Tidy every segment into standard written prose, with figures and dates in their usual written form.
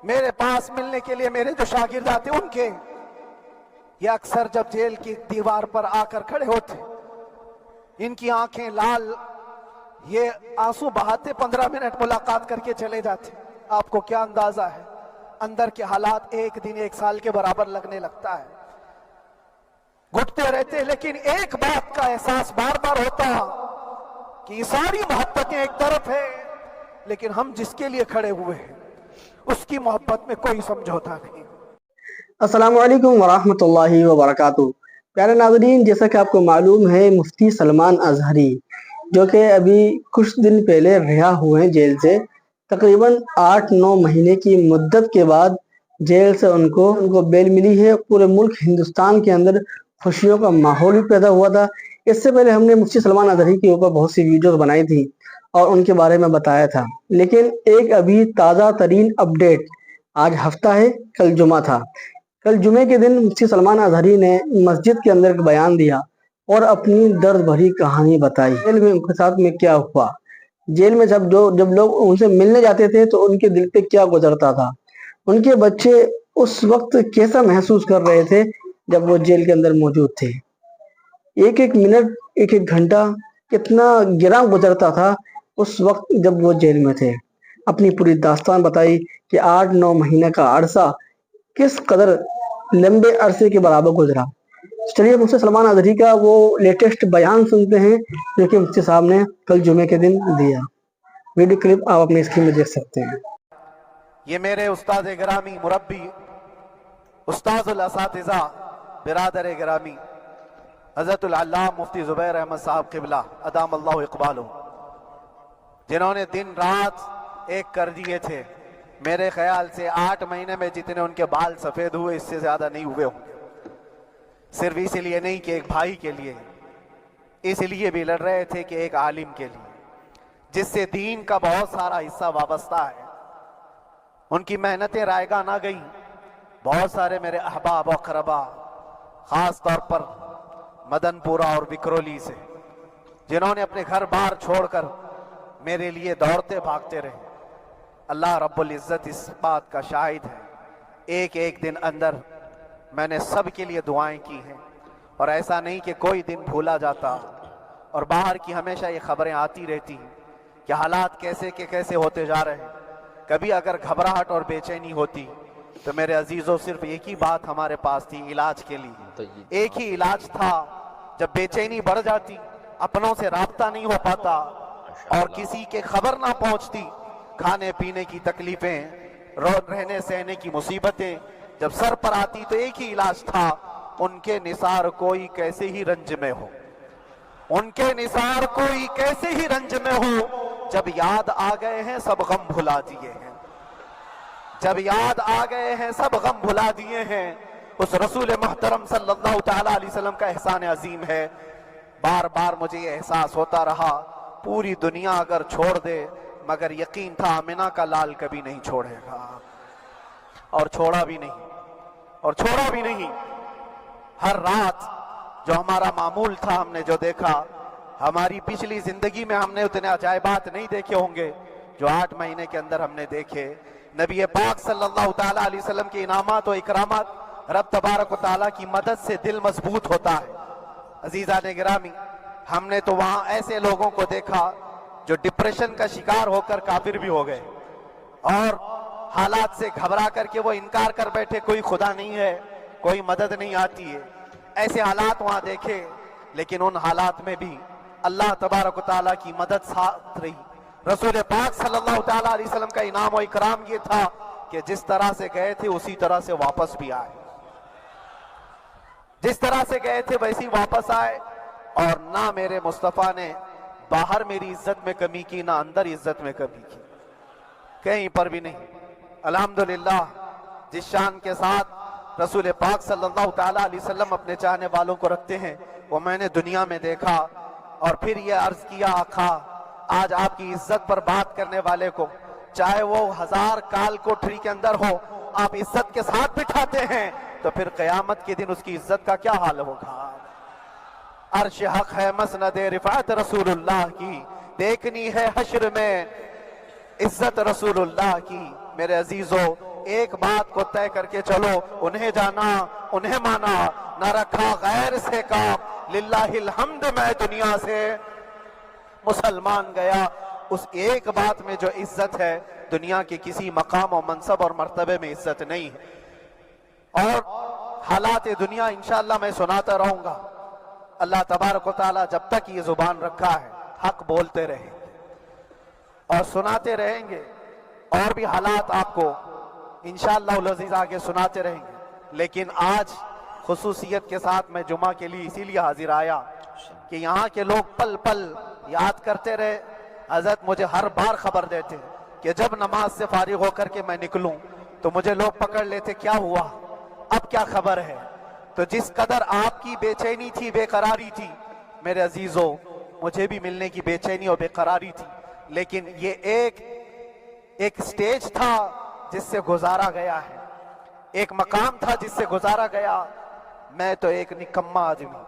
میرے پاس ملنے کے لیے میرے جو شاگرد آتے ان کے، یہ اکثر جب جیل کی دیوار پر آ کر کھڑے ہوتے، ان کی آنکھیں لال، یہ آنسو بہاتے 15 منٹ ملاقات کر کے چلے جاتے۔ آپ کو کیا اندازہ ہے اندر کے حالات ایک دن 1 سال کے برابر لگنے لگتا ہے، گھٹتے رہتے، لیکن ایک بات کا احساس بار بار ہوتا کہ یہ ساری محبتیں ایک طرف ہے، لیکن ہم جس کے لیے کھڑے ہوئے ہیں اس کی محبت میں کوئی سمجھوتا نہیں۔ السلام علیکم ورحمۃ اللہ وبرکاتہ۔ پیارے ناظرین، جیسا کہ آپ کو معلوم ہے، مفتی سلمان اظہری جو کہ ابھی کچھ دن پہلے رہا ہوئے ہیں جیل سے، تقریباً 8-9 مہینے کی مدت کے بعد جیل سے ان کو بیل ملی ہے۔ پورے ملک ہندوستان کے اندر خوشیوں کا ماحول بھی پیدا ہوا تھا۔ اس سے پہلے ہم نے مفتی سلمان اظہری کے اوپر بہت سی ویڈیوز بنائی تھی اور ان کے بارے میں بتایا تھا، لیکن ایک ابھی تازہ ترین اپڈیٹ، آج ہفتہ ہے، کل جمعہ تھا، کل جمعے کے دن مفتی سلمان اظہری نے مسجد کے اندر ایک بیان دیا اور اپنی درد بھری کہانی بتائی۔ جیل میں ان کے ساتھ میں کیا ہوا، جیل میں جب لوگ ان سے ملنے جاتے تھے تو ان کے دل پہ کیا گزرتا تھا، ان کے بچے اس وقت کیسا محسوس کر رہے تھے جب وہ جیل کے اندر موجود تھے، ایک ایک منٹ، ایک ایک گھنٹہ کتنا گراں گزرتا تھا اس وقت جب وہ جیل میں تھے۔ اپنی پوری داستان بتائی کہ 8-9 مہینے کا عرصہ کس قدر لمبے عرصے کے برابر گزرا۔ چلیے مفتی سلمان اظہری کا وہ لیٹسٹ بیان سنتے ہیں جو کہ مفتی صاحب نے کل جمعے کے دن دیا۔ ویڈیو کلپ آپ اپنی اسکرین میں دیکھ سکتے ہیں۔ یہ میرے استاد گرامی، مربی، استاذ الاساتذہ، برادر گرامی حضرت العلامہ مفتی زبیر احمد صاحب قبلہ ادام اللہ اقبالہ، جنہوں نے دن رات ایک کر دیے تھے۔ میرے خیال سے 8 مہینے میں جتنے ان کے بال سفید ہوئے اس سے زیادہ نہیں ہوئے ہوں گے، صرف اس لیے نہیں کہ ایک بھائی کے لیے، اس لیے بھی لڑ رہے تھے کہ ایک عالم کے لیے جس سے دین کا بہت سارا حصہ وابستہ ہے۔ ان کی محنتیں رائگاں نہ گئیں۔ بہت سارے میرے احباب و اقربا، خاص طور پر مدن پورہ اور وکرولی سے، جنہوں نے اپنے گھر بار چھوڑ کر میرے لیے دوڑتے بھاگتے رہے، اللہ رب العزت اس بات کا شاہد ہے، ایک ایک دن اندر میں نے سب کے لیے دعائیں کی ہیں، اور ایسا نہیں کہ کوئی دن بھولا جاتا، اور باہر کی ہمیشہ یہ خبریں آتی رہتی ہیں کہ حالات کیسے کے کیسے ہوتے جا رہے ہیں۔ کبھی اگر گھبراہٹ اور بے چینی ہوتی تو میرے عزیزوں صرف ایک ہی بات ہمارے پاس تھی علاج کے لیے، ایک ہی علاج تھا۔ جب بے چینی بڑھ جاتی، اپنوں سے رابطہ نہیں ہو پاتا اور کسی کے خبر نہ پہنچتی، کھانے پینے کی تکلیفیں، رہنے سہنے کی مصیبتیں جب سر پر آتی، تو ایک ہی علاج تھا، ان کے نثار کوئی کیسے ہی رنج میں ہو، ان کے نثار کوئی کیسے ہی رنج میں ہو، جب یاد آ گئے ہیں سب غم بھلا دیے ہیں، جب یاد آ گئے ہیں سب غم بھلا دیے ہیں۔ اس رسول محترم صلی اللہ تعالیٰ علیہ وسلم کا احسان عظیم ہے۔ بار بار مجھے یہ احساس ہوتا رہا، پوری دنیا اگر چھوڑ دے مگر یقین تھا آمنہ کا لال کبھی نہیں چھوڑے گا، اور چھوڑا بھی نہیں، اور چھوڑا بھی نہیں۔ ہر رات جو ہمارا معمول تھا، ہم نے جو دیکھا، ہماری پچھلی زندگی میں ہم نے اتنے عجائبات نہیں دیکھے ہوں گے جو 8 مہینے کے اندر ہم نے دیکھے۔ نبی پاک صلی اللہ تعالیٰ علیہ وسلم کے انعامات و اکرامات، رب تبارک و تعالیٰ کی مدد سے دل مضبوط ہوتا ہے۔ عزیزان گرامی، ہم نے تو وہاں ایسے لوگوں کو دیکھا جو ڈپریشن کا شکار ہو کر کافر بھی ہو گئے، اور حالات سے گھبرا کر کے وہ انکار کر بیٹھے، کوئی خدا نہیں ہے، کوئی مدد نہیں آتی ہے، ایسے حالات وہاں دیکھے۔ لیکن ان حالات میں بھی اللہ تبارک و تعالیٰ کی مدد ساتھ رہی۔ رسول پاک صلی اللہ تعالیٰ علیہ وسلم کا انعام و اکرام یہ تھا کہ جس طرح سے گئے تھے اسی طرح سے واپس بھی آئے، جس طرح سے گئے تھے ویسی واپس آئے، اور نہ میرے مصطفیٰ نے باہر میری عزت میں کمی کی، نہ اندر عزت میں کمی کی، کہیں پر بھی نہیں۔ الحمدللہ، جس شان کے ساتھ رسول پاک صلی اللہ تعالیٰ علیہ وسلم اپنے چاہنے والوں کو رکھتے ہیں، وہ میں نے دنیا میں دیکھا، اور پھر یہ عرض کیا، آقا آج آپ کی عزت پر بات کرنے والے کو، چاہے وہ 1000 کال کوٹری کے اندر ہو، آپ عزت کے ساتھ بٹھاتے ہیں، تو پھر قیامت کے دن اس کی عزت کا کیا حال ہوگا؟ عرش حق ہے مسند رفعت رسول اللہ کی، دیکھنی ہے حشر میں عزت رسول اللہ کی۔ میرے عزیزو، ایک بات کو طے کر کے چلو، انہیں جانا انہیں مانا، نہ رکھا غیر سے کام، للہ الحمد میں دنیا سے مسلمان گیا۔ اس ایک بات میں جو عزت ہے، دنیا کے کسی مقام و منصب اور مرتبے میں عزت نہیں ہے۔ اور حالات دنیا انشاءاللہ میں سناتا رہوں گا۔ اللہ تبارک و تعالیٰ جب تک یہ زبان رکھا ہے حق بولتے رہیں اور سناتے رہیں گے، اور بھی حالات آپ کو انشاءاللہ العزیز آگے سناتے رہیں گے۔ لیکن آج خصوصیت کے ساتھ میں جمعہ کے لیے اسی لیے حاضر آیا کہ یہاں کے لوگ پل پل یاد کرتے رہے۔ حضرت مجھے ہر بار خبر دیتے کہ جب نماز سے فارغ ہو کر کے میں نکلوں تو مجھے لوگ پکڑ لیتے، کیا ہوا، اب کیا خبر ہے؟ تو جس قدر آپ کی بے چینی تھی، بے قراری تھی، میرے عزیزو مجھے بھی ملنے کی بے چینی اور بے قراری تھی، لیکن یہ ایک سٹیج تھا جس سے گزارا گیا ہے، ایک مقام تھا جس سے گزارا گیا۔ میں تو ایک نکما آدمی،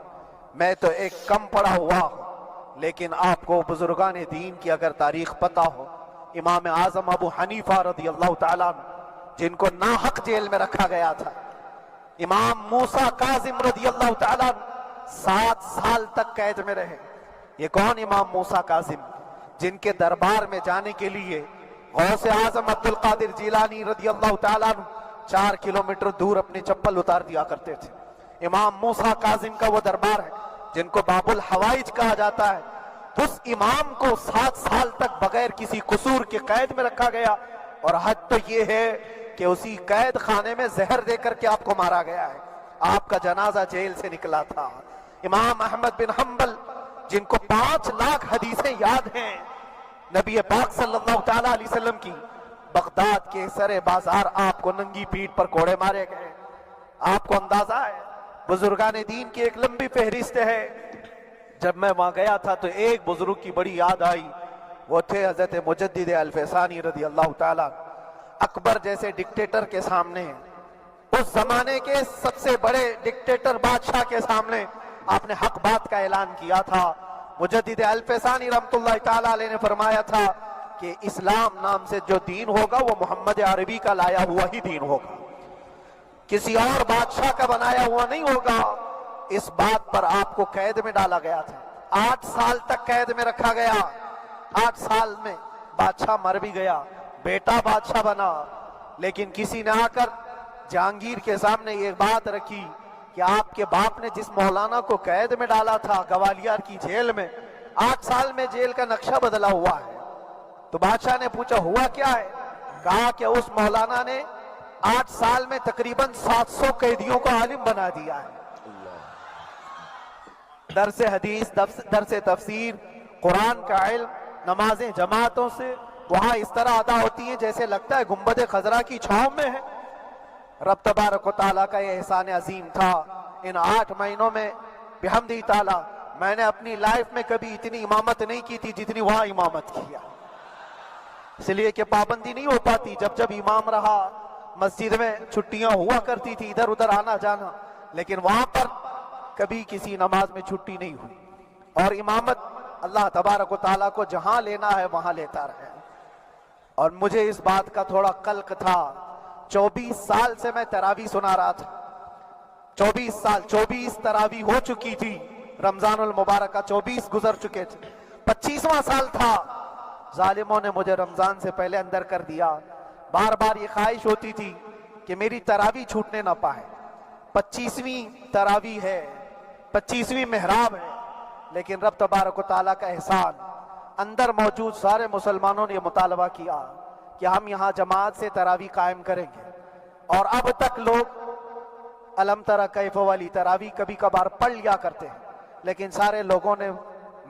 میں تو ایک کم پڑا ہوا ہوں، لیکن آپ کو بزرگان دین کی اگر تاریخ پتہ ہو، امام اعظم ابو حنیفہ رضی اللہ تعالیٰ عنہ جن کو ناحق جیل میں رکھا گیا تھا، امام موسیٰ کاظم رضی اللہ تعالیٰ عنہ 7 سال تک قید میں رہے۔ یہ کون امام موسیٰ کاظم؟ جن کے دربار میں جانے کے لیے غوث اعظم عبد القادر جیلانی رضی اللہ تعالیٰ عنہ 4 کلومیٹر دور اپنی چپل اتار دیا کرتے تھے۔ امام موسیٰ کاظم کا وہ دربار ہے جن کو باب الحوائج کہا جاتا ہے۔ اس امام کو 7 سال تک بغیر کسی قصور کے قید میں رکھا گیا، اور حد تو یہ ہے کہ اسی قید خانے میں زہر دے کر کے آپ کو مارا گیا ہے۔ آپ کا جنازہ جیل سے نکلا تھا۔ امام احمد بن حنبل جن کو 5 لاکھ حدیثیں یاد ہیں نبی پاک صلی اللہ تعالیٰ علیہ وسلم کی، بغداد کے سرے بازار آپ کو ننگی پیٹھ پر کوڑے مارے گئے۔ آپ کو اندازہ ہے بزرگان دین کی ایک لمبی فہرست ہے۔ جب میں وہاں گیا تھا تو ایک بزرگ کی بڑی یاد آئی، وہ تھے حضرت مجدد الفسانی رضی اللہ تعالیٰ۔ اکبر جیسے ڈکٹیٹر کے سامنے، اس زمانے کے سب سے بڑے ڈکٹیٹر بادشاہ کے سامنے آپ نے حق بات کا اعلان کیا تھا۔ مجدد الفسانی رحمت اللہ تعالیٰ علیہ نے فرمایا تھا کہ اسلام نام سے جو دین ہوگا وہ محمد عربی کا لایا ہوا ہی دین ہوگا، کسی اور بادشاہ کا بنایا ہوا نہیں ہوگا۔ اس بات پر آپ کو قید میں ڈالا گیا تھا، 8 سال تک قید میں رکھا گیا۔ 8 سال میں بادشاہ مر بھی گیا، بیٹا بادشاہ بنا، لیکن کسی نے آ کر جہانگیر کے سامنے یہ بات رکھی کہ آپ کے باپ نے جس مولانا کو قید میں ڈالا تھا گوالیار کی جیل میں، 8 سال میں جیل کا نقشہ بدلا ہوا ہے۔ تو بادشاہ نے پوچھا ہوا کیا ہے؟ کہا کہ اس مولانا نے 8 سال میں تقریباً 700 قیدیوں کو عالم بنا دیا ہے۔ درس حدیث، درس تفسیر، قرآن کا علم، نمازیں جماعتوں سے وہاں اس طرح ادا ہوتی ہیں جیسے لگتا ہے گنبد خضرا کی چھاؤں میں ہے۔ رب تبارک و تعالیٰ کا یہ احسان عظیم تھا۔ ان 8 مہینوں میں بحمدہ تعالیٰ میں نے اپنی لائف میں کبھی اتنی امامت نہیں کی تھی جتنی وہاں امامت کیا، اس لیے کہ پابندی نہیں ہو پاتی۔ جب جب امام رہا مسجد میں چھٹیاں ہوا کرتی تھی، ادھر ادھر آنا جانا، لیکن وہاں پر کبھی کسی نماز میں چھٹی نہیں ہوئی۔ اور امامت اللہ تبارک و تعالیٰ کو جہاں لینا ہے وہاں لیتا رہے۔ اور مجھے اس بات کا تھوڑا قلق تھا، 24 سال سے میں تراویح سنا رہا تھا، 24 تراویح ہو چکی تھی، رمضان المبارک کا 24 گزر چکے تھے، 25واں سال تھا، ظالموں نے مجھے رمضان سے پہلے اندر کر دیا۔ بار بار یہ خواہش ہوتی تھی کہ میری تراویح چھوٹنے نہ پائے، 25ویں تراویح ہے، 25ویں محراب ہے، لیکن رب تبارک و تعالیٰ کا احسان، اندر موجود سارے مسلمانوں نے یہ مطالبہ کیا کہ ہم یہاں جماعت سے تراویح قائم کریں گے۔ اور اب تک لوگ الم تری کیف والی تراویح کبھی کبھار پڑھ لیا کرتے ہیں، لیکن سارے لوگوں نے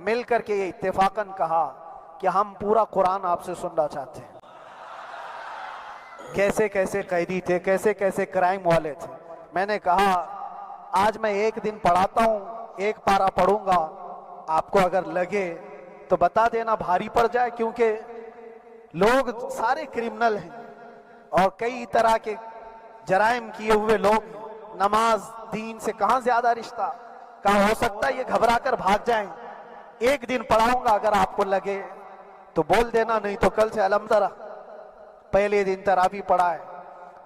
مل کر کے یہ اتفاقاً کہا کہ ہم پورا قرآن آپ سے سننا چاہتے ہیں۔ کیسے کیسے قیدی تھے، کیسے کیسے کرائم والے تھے۔ میں نے کہا آج میں ایک دن پڑھاتا ہوں، ایک پارہ پڑھوں گا، آپ کو اگر لگے تو بتا دینا، بھاری پڑ جائے، کیونکہ لوگ سارے کرمنل ہیں اور کئی طرح کے جرائم کیے ہوئے لوگ، نماز دین سے کہاں زیادہ رشتہ، کہاں ہو سکتا ہے یہ گھبرا کر بھاگ جائیں۔ ایک دن پڑھاؤں گا، اگر آپ کو لگے تو بول دینا، نہیں تو کل سے الحمدللہ پہلے دن تراویح پڑھا ہے۔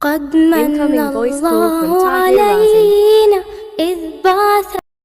قد من الله علينا إذ بعث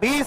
20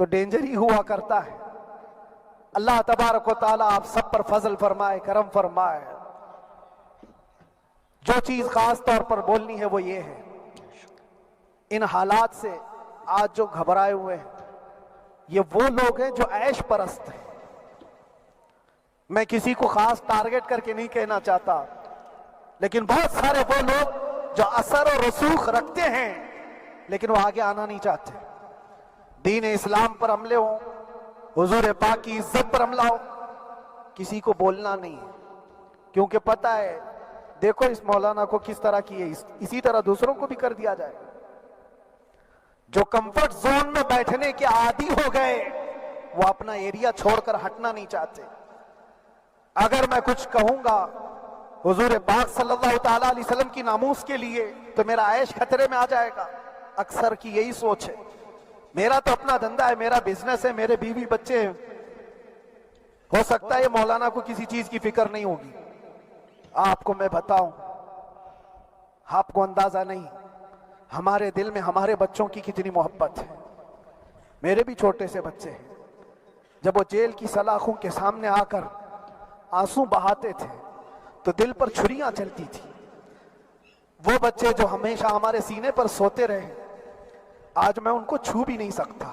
تو ڈینجر ہی ہوا کرتا ہے۔ اللہ تبارک و تعالیٰ آپ سب پر فضل فرمائے، کرم فرمائے۔ جو چیز خاص طور پر بولنی ہے وہ یہ ہے، ان حالات سے آج جو گھبرائے ہوئے ہیں یہ وہ لوگ ہیں جو عیش پرست ہیں۔ میں کسی کو خاص ٹارگٹ کر کے نہیں کہنا چاہتا، لیکن بہت سارے وہ لوگ جو اثر و رسوخ رکھتے ہیں لیکن وہ آگے آنا نہیں چاہتے۔ دین اسلام پر حملے ہوں، حضور پاک کی عزت پر حملہ ہو، کسی کو بولنا نہیں ہے، کیونکہ پتہ ہے دیکھو اس مولانا کو کس طرح کی ہے، اسی طرح دوسروں کو بھی کر دیا جائے۔ جو کمفرٹ زون میں بیٹھنے کے عادی ہو گئے وہ اپنا ایریا چھوڑ کر ہٹنا نہیں چاہتے۔ اگر میں کچھ کہوں گا حضور پاک صلی اللہ تعالیٰ علیہ وسلم کی ناموس کے لیے تو میرا عیش خطرے میں آ جائے گا۔ اکثر کی یہی سوچ ہے، میرا تو اپنا دھندا ہے، میرا بزنس ہے، میرے بیوی بچے ہیں، ہو سکتا ہے مولانا کو کسی چیز کی فکر نہیں ہوگی۔ آپ کو میں بتاؤں، آپ کو اندازہ نہیں ہمارے دل میں ہمارے بچوں کی کتنی محبت ہے۔ میرے بھی چھوٹے سے بچے ہیں، جب وہ جیل کی سلاخوں کے سامنے آ کر آنسو بہاتے تھے تو دل پر چھریاں چلتی تھی۔ وہ بچے جو ہمیشہ ہمارے سینے پر سوتے رہے، آج میں ان کو چھو بھی نہیں سکتا۔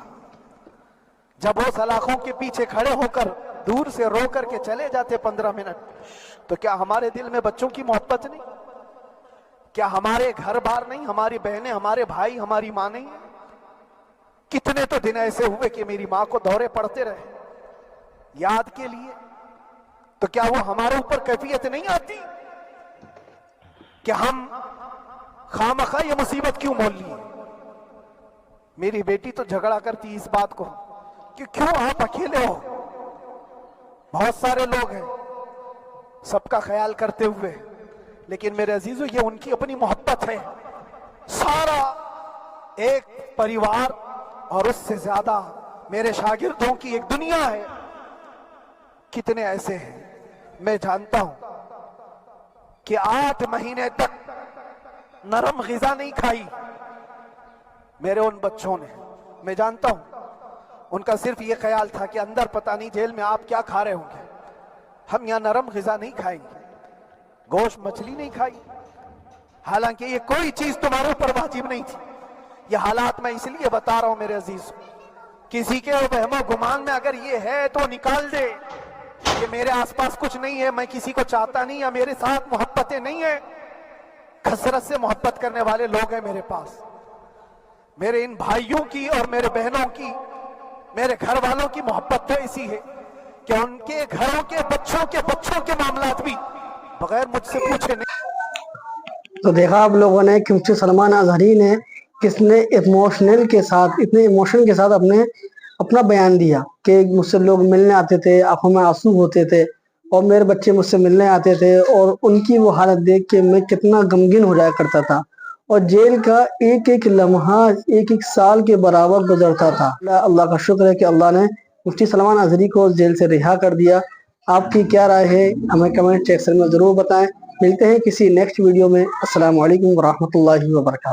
جب وہ سلاخوں کے پیچھے کھڑے ہو کر دور سے رو کر کے چلے جاتے 15 منٹ، تو کیا ہمارے دل میں بچوں کی محبت نہیں؟ کیا ہمارے گھر بار نہیں، ہماری بہنیں، ہمارے بھائی، ہماری ماں نہیں ہیں؟ کتنے تو دن ایسے ہوئے کہ میری ماں کو دورے پڑتے رہے یاد کے لیے، تو کیا وہ ہمارے اوپر کیفیت نہیں آتی کہ ہم خامخواہ یہ مصیبت کیوں مول لی؟ میری بیٹی تو جھگڑا کرتی اس بات کو کہ کیوں آپ اکیلے ہو، بہت سارے لوگ ہیں سب کا خیال کرتے ہوئے، لیکن میرے عزیزو یہ ان کی اپنی محبت ہے، سارا ایک پریوار اور اس سے زیادہ میرے شاگردوں کی ایک دنیا ہے۔ کتنے ایسے ہیں میں جانتا ہوں کہ 8 مہینے تک نرم غذا نہیں کھائی میرے ان بچوں نے۔ میں جانتا ہوں ان کا صرف یہ خیال تھا کہ اندر پتہ نہیں جیل میں آپ کیا کھا رہے ہوں گے، ہم یہاں نرم غذا نہیں کھائیں گے، گوشت مچھلی نہیں کھائی، حالانکہ یہ کوئی چیز تمہارے اوپر واجب نہیں تھی۔ یہ حالات میں اس لیے بتا رہا ہوں میرے عزیز، کسی کے وہم و گمان میں اگر یہ ہے تو نکال دے کہ میرے آس پاس کچھ نہیں ہے، میں کسی کو چاہتا نہیں، یا میرے ساتھ محبتیں نہیں ہیں۔ کثرت سے محبت کرنے والے لوگ ہیں میرے پاس، میرے ان بھائیوں کی اور میرے بہنوں کی، میرے گھر والوں کی محبت تو ایسی ہے کہ ان کے گھروں کے بچوں کے معاملات بھی بغیر مجھ سے پوچھے نہیں۔ تو دیکھا آپ لوگوں نے کہ مفتی سلمان اظہری نے کس نے اتنے ایموشن کے ساتھ اپنا بیان دیا کہ مجھ سے لوگ ملنے آتے تھے، آنکھوں میں آنسو ہوتے تھے، اور میرے بچے مجھ سے ملنے آتے تھے، اور ان کی وہ حالت دیکھ کے میں کتنا غمگین ہو جایا کرتا تھا، اور جیل کا ایک ایک لمحہ ایک سال کے برابر گزرتا تھا۔ اللہ کا شکر ہے کہ اللہ نے مفتی سلمان اظہری کو جیل سے رہا کر دیا۔ آپ کی کیا رائے ہے ہمیں کمنٹ سیکشن میں ضرور بتائیں۔ ملتے ہیں کسی نیکسٹ ویڈیو میں۔ السلام علیکم ورحمۃ اللہ وبرکاتہ۔